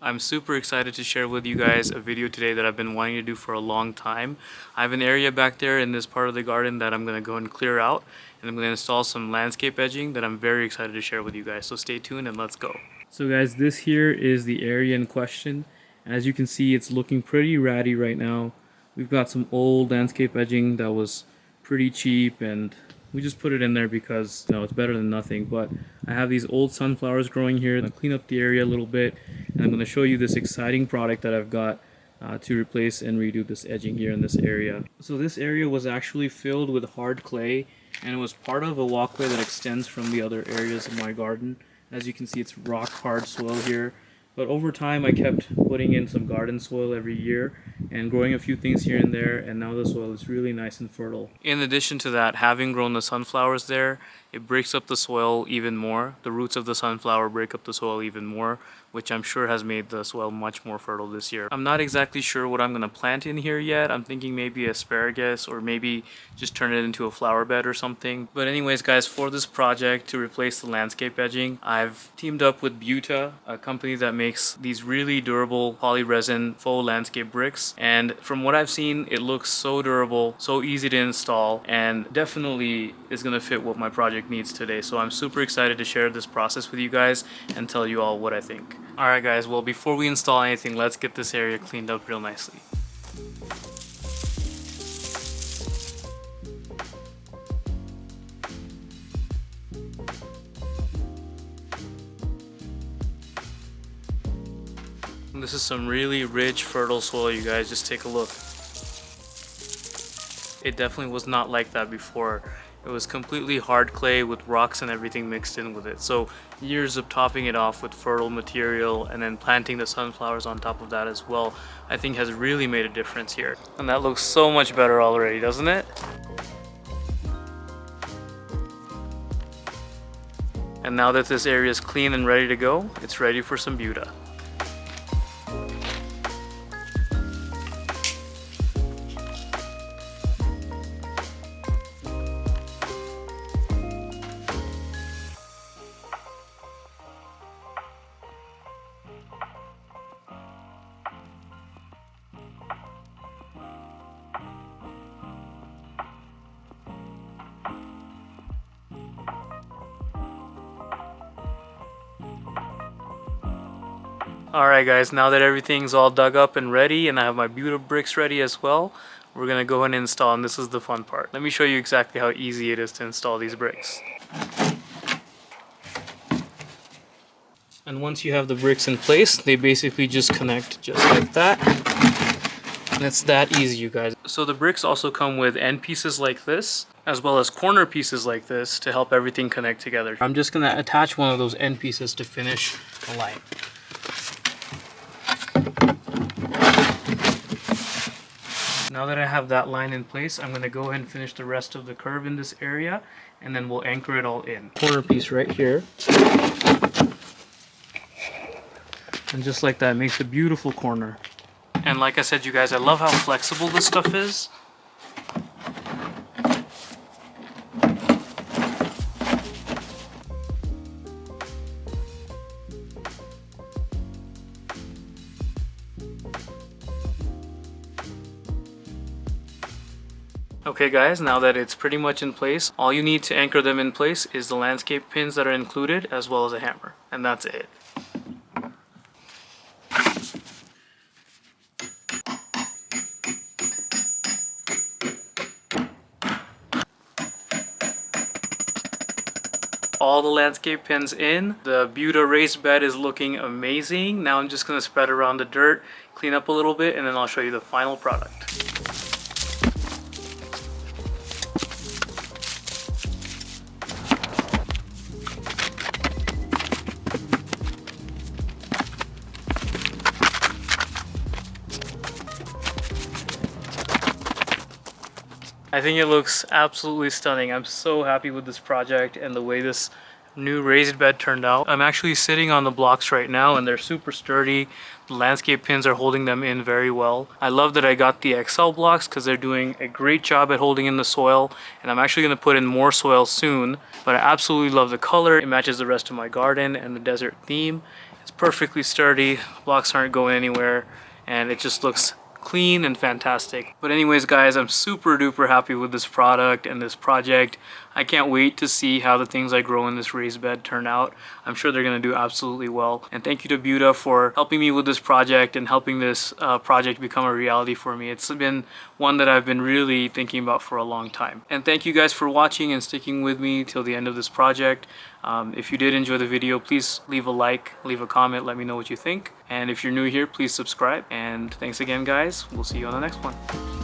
I'm super excited to share with you guys a video today that I've been wanting to do for a long time. I have an area back there in this part of the garden that I'm going to go and clear out, and I'm going to install some landscape edging that I'm very excited to share with you guys. So stay tuned and let's go. So guys, this here is the area in question. As you can see, it's looking pretty ratty right now. We've got some old landscape edging that was pretty cheap, and we just put it in there because, you know, it's better than nothing. But I have these old sunflowers growing here. I'm going to clean up the area a little bit, and I'm going to show you this exciting product that I've got to replace and redo this edging here in this area. So this area was actually filled with hard clay, and it was part of a walkway that extends from the other areas of my garden. As you can see, it's rock hard soil here. But over time, I kept putting in some garden soil every year and growing a few things here and there, and now the soil is really nice and fertile. In addition to that, having grown the sunflowers there, it breaks up the soil even more. The roots of the sunflower break up the soil even more, which I'm sure has made the soil much more fertile this year. I'm not exactly sure what I'm going to plant in here yet. I'm thinking maybe asparagus, or maybe just turn it into a flower bed or something. But anyways guys, for this project to replace the landscape edging, I've teamed up with BEUTA, a company that makes these really durable polyresin faux landscape bricks. And from what I've seen, it looks so durable, so easy to install, and definitely is going to fit what my project needs today. So I'm super excited to share this process with you guys and tell you all what I think. Alright guys, well, before we install anything, let's get this area cleaned up real nicely. This is some really rich, fertile soil, you guys. Just take a look. It definitely was not like that before. It was completely hard clay with rocks and everything mixed in with it. So years of topping it off with fertile material and then planting the sunflowers on top of that as well, I think has really made a difference here. And that looks so much better already, doesn't it? And now that this area is clean and ready to go, it's ready for some BEUTA. Alright guys, now that everything's all dug up and ready, and I have my BEUTA bricks ready as well, we're going to go ahead and install, and this is the fun part. Let me show you exactly how easy it is to install these bricks. And once you have the bricks in place, they basically just connect just like that. And it's that easy, you guys. So the bricks also come with end pieces like this, as well as corner pieces like this to help everything connect together. I'm just going to attach one of those end pieces to finish the line. Now that I have that line in place, I'm going to go ahead and finish the rest of the curve in this area, and then we'll anchor it all in. Corner piece right here. And just like that, makes a beautiful corner. And like I said, you guys, I love how flexible this stuff is. Okay guys, now that it's pretty much in place, all you need to anchor them in place is the landscape pins that are included, as well as a hammer. And that's it. All the landscape pins in. The BEUTA raised bed is looking amazing. Now I'm just going to spread around the dirt, clean up a little bit, and then I'll show you the final product. I think it looks absolutely stunning. I'm so happy with this project and the way this new raised bed turned out. I'm actually sitting on the blocks right now, and they're super sturdy. The landscape pins are holding them in very well. I love that I got the XL blocks because they're doing a great job at holding in the soil, and I'm actually going to put in more soil soon. But I absolutely love the color. It matches the rest of my garden and the desert theme, It's perfectly sturdy, blocks aren't going anywhere, and it just looks clean and fantastic. But anyways guys, I'm super duper happy with this product and this project. I can't wait to see how the things I grow in this raised bed turn out. I'm sure they're going to do absolutely well. And thank you to Beuta for helping me with this project and helping this project become a reality for me. It's been one that I've been really thinking about for a long time. And thank you guys for watching and sticking with me till the end of this project. If you did enjoy the video, please leave a like, leave a comment, let me know what you think. And if you're new here, please subscribe. And thanks again guys. We'll see you on the next one.